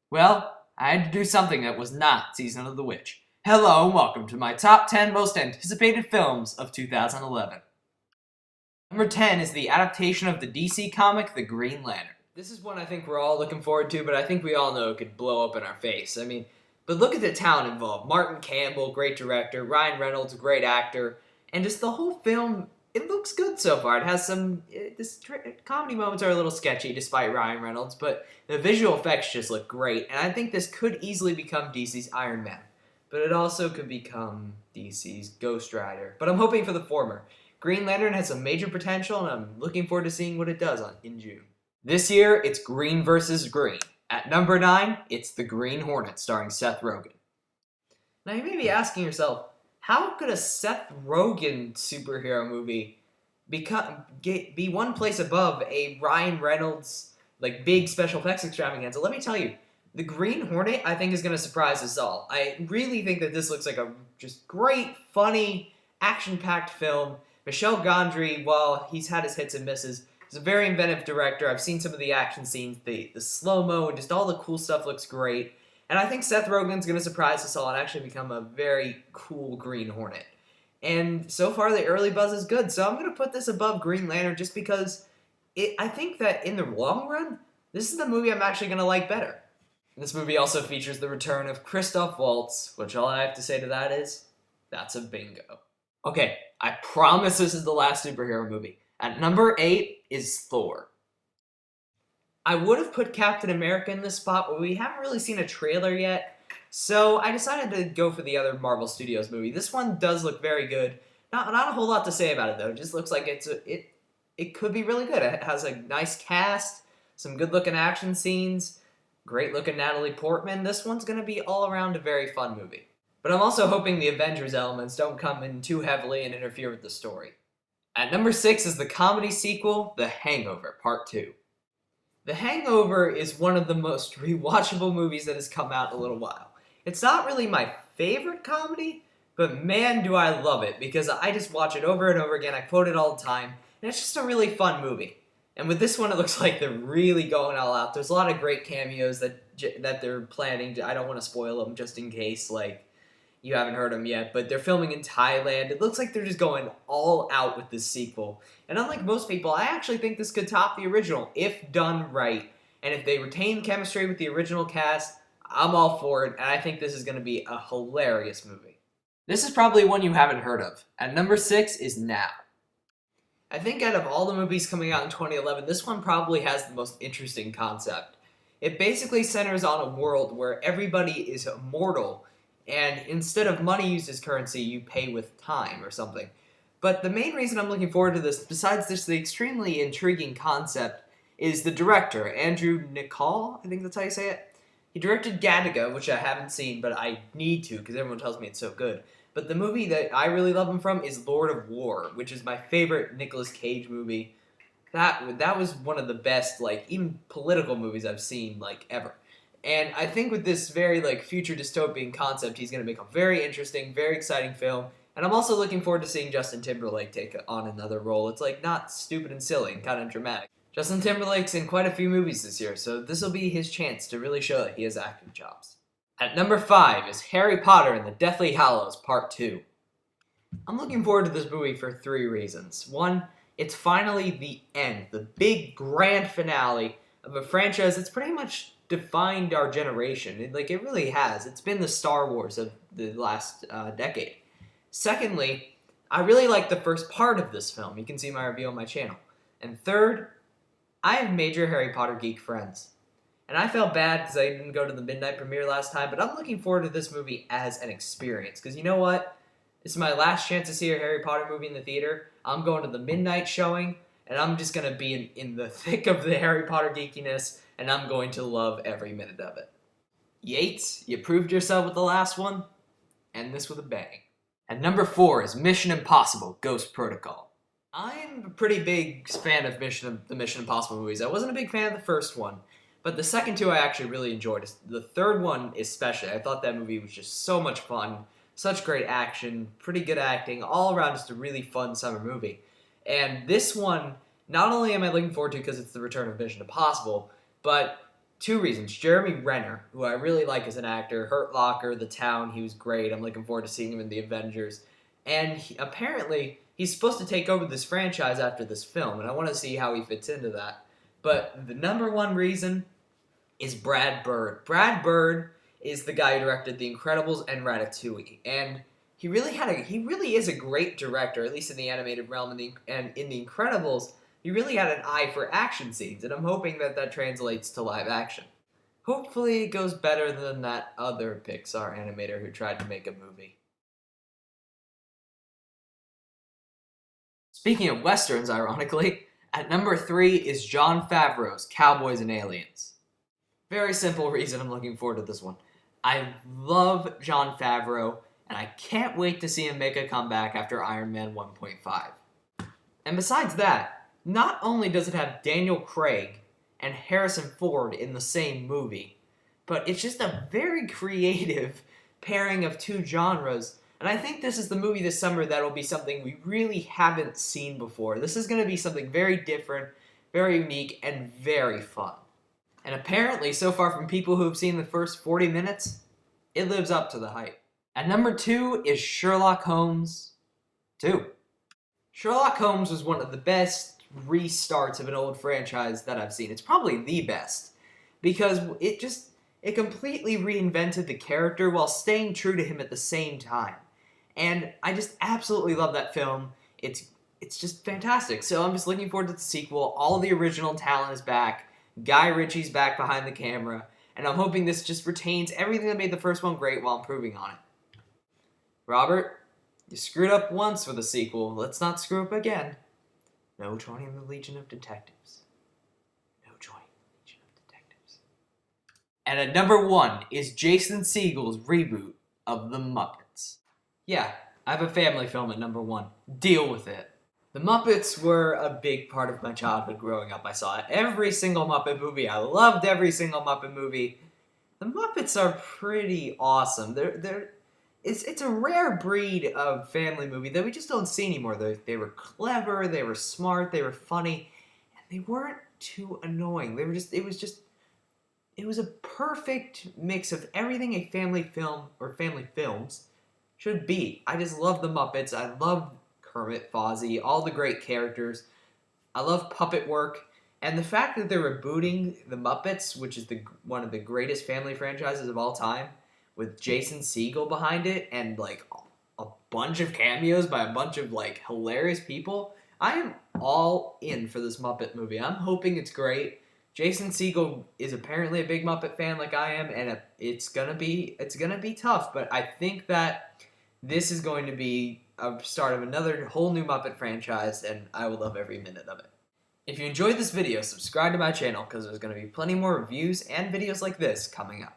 Well, I had to do something that was not Season of the Witch. Hello and welcome to my top 10 most anticipated films of 2011. Number 10 is the adaptation of the DC comic, The Green Lantern. This is one I think we're all looking forward to, but I think we all know it could blow up in our face. But look at the talent involved. Martin Campbell, great director. Ryan Reynolds, great actor. And just the whole film, it looks good so far. It has some comedy moments are a little sketchy despite Ryan Reynolds, but the visual effects just look great. And I think this could easily become DC's Iron Man. But it also could become DC's Ghost Rider. But I'm hoping for the former. Green Lantern has some major potential, and I'm looking forward to seeing what it does in June. This year, it's Green versus Green. At number 9, it's The Green Hornet, starring Seth Rogen. Now, you may be asking yourself, how could a Seth Rogen superhero movie be one place above a Ryan Reynolds, big special effects extravaganza? Let me tell you, The Green Hornet, I think, is going to surprise us all. I really think that this looks like a just great, funny, action-packed film. Michel Gondry, while he's had his hits and misses, is a very inventive director. I've seen some of the action scenes, the slow-mo, and just all the cool stuff looks great. And I think Seth Rogen's going to surprise us all and actually become a very cool Green Hornet. And so far, the early buzz is good, so I'm going to put this above Green Lantern just because I think that in the long run, this is the movie I'm actually going to like better. This movie also features the return of Christoph Waltz, which all I have to say to that is, that's a bingo. Okay, I promise this is the last superhero movie. At number 8 is Thor. I would have put Captain America in this spot, but we haven't really seen a trailer yet, so I decided to go for the other Marvel Studios movie. This one does look very good. Not a whole lot to say about it, though. It just looks like it could be really good. It has a nice cast, some good-looking action scenes, great-looking Natalie Portman. This one's going to be all around a very fun movie. But I'm also hoping the Avengers elements don't come in too heavily and interfere with the story. At number 6 is the comedy sequel, The Hangover, Part 2. The Hangover is one of the most rewatchable movies that has come out in a little while. It's not really my favorite comedy, but man do I love it because I just watch it over and over again. I quote it all the time, and it's just a really fun movie. And with this one, it looks like they're really going all out. There's a lot of great cameos that they're planning. I don't want to spoil them just in case, you haven't heard them yet, but they're filming in Thailand. It looks like they're just going all out with this sequel. And unlike most people, I actually think this could top the original if done right. And if they retain chemistry with the original cast, I'm all for it, and I think this is going to be a hilarious movie. This is probably one you haven't heard of. At number 6 is Now. I think out of all the movies coming out in 2011, this one probably has the most interesting concept. It basically centers on a world where everybody is immortal, and instead of money used as currency, you pay with time or something. But the main reason I'm looking forward to this, besides this the extremely intriguing concept, is the director, Andrew Niccol, I think that's how you say it. He directed Gattaca, which I haven't seen, but I need to because everyone tells me it's so good. But the movie that I really love him from is Lord of War, which is my favorite Nicolas Cage movie. That was one of the best, even political movies I've seen, ever. And I think with this very, future dystopian concept, he's going to make a very interesting, very exciting film. And I'm also looking forward to seeing Justin Timberlake take on another role. It's, not stupid and silly and kind of dramatic. Justin Timberlake's in quite a few movies this year, so this will be his chance to really show that he has acting chops. At number 5 is Harry Potter and the Deathly Hallows Part 2. I'm looking forward to this movie for 3 reasons. 1, it's finally the end, the big grand finale of a franchise that's pretty much defined our generation. It really has. It's been the Star Wars of the last decade. Secondly, I really like the first part of this film. You can see my review on my channel. And third, I have major Harry Potter geek friends. And I felt bad because I didn't go to the midnight premiere last time, but I'm looking forward to this movie as an experience. Because you know what? This is my last chance to see a Harry Potter movie in the theater. I'm going to the midnight showing, and I'm just going to be in the thick of the Harry Potter geekiness, and I'm going to love every minute of it. Yates, you proved yourself with the last one. End this with a bang. And number 4 is Mission Impossible Ghost Protocol. I'm a pretty big fan of the Mission Impossible movies. I wasn't a big fan of the first one, but the second 2 I actually really enjoyed. The third one especially. I thought that movie was just so much fun, such great action, pretty good acting, all around just a really fun summer movie. And this one, not only am I looking forward to because it's the return of Mission Impossible, but Two reasons. Jeremy Renner, who I really like as an actor, Hurt Locker, The Town, he was great. I'm looking forward to seeing him in The Avengers. And apparently, he's supposed to take over this franchise after this film, and I want to see how he fits into that. But the number one reason is Brad Bird. Brad Bird is the guy who directed The Incredibles and Ratatouille, and he really is a great director, at least in the animated realm. And in The Incredibles, he really had an eye for action scenes, and I'm hoping that translates to live action. Hopefully, it goes better than that other Pixar animator who tried to make a movie. Speaking of westerns, ironically, at number 3 is Jon Favreau's Cowboys and Aliens. Very simple reason I'm looking forward to this one. I love Jon Favreau, and I can't wait to see him make a comeback after Iron Man 1.5. And besides that, not only does it have Daniel Craig and Harrison Ford in the same movie, but it's just a very creative pairing of two genres. And I think this is the movie this summer that will be something we really haven't seen before. This is going to be something very different, very unique, and very fun. And apparently, so far from people who have seen the first 40 minutes, it lives up to the hype. At number 2 is Sherlock Holmes 2. Sherlock Holmes was one of the best restarts of an old franchise that I've seen. It's probably the best, because it completely reinvented the character while staying true to him at the same time. And I just absolutely love that film. It's just fantastic. So I'm just looking forward to the sequel. All the original talent is back. Guy Ritchie's back behind the camera. And I'm hoping this just retains everything that made the first one great while improving on it. Robert, you screwed up once with the sequel. Let's not screw up again. No joining the Legion of Detectives. No joining the Legion of Detectives. And at number 1 is Jason Segel's reboot of The Muppets. Yeah, I have a family film at number 1. Deal with it. The Muppets were a big part of my childhood growing up. I saw every single Muppet movie. I loved every single Muppet movie. The Muppets are pretty awesome. It's a rare breed of family movie that we just don't see anymore. They were clever, they were smart, they were funny, and they weren't too annoying. It was a perfect mix of everything a family film or family films should be. I just love the Muppets. I love Kermit, Fozzie, all the great characters. I love puppet work, and the fact that they're rebooting the Muppets, which is one of the greatest family franchises of all time, with Jason Segel behind it, and like a bunch of cameos by a bunch of like hilarious people. I am all in for this Muppet movie. I'm hoping it's great. Jason Segel is apparently a big Muppet fan like I am, and it's gonna be tough. But I think that this is going to be a start of another whole new Muppet franchise, and I will love every minute of it. If you enjoyed this video, subscribe to my channel because there's going to be plenty more reviews and videos like this coming up.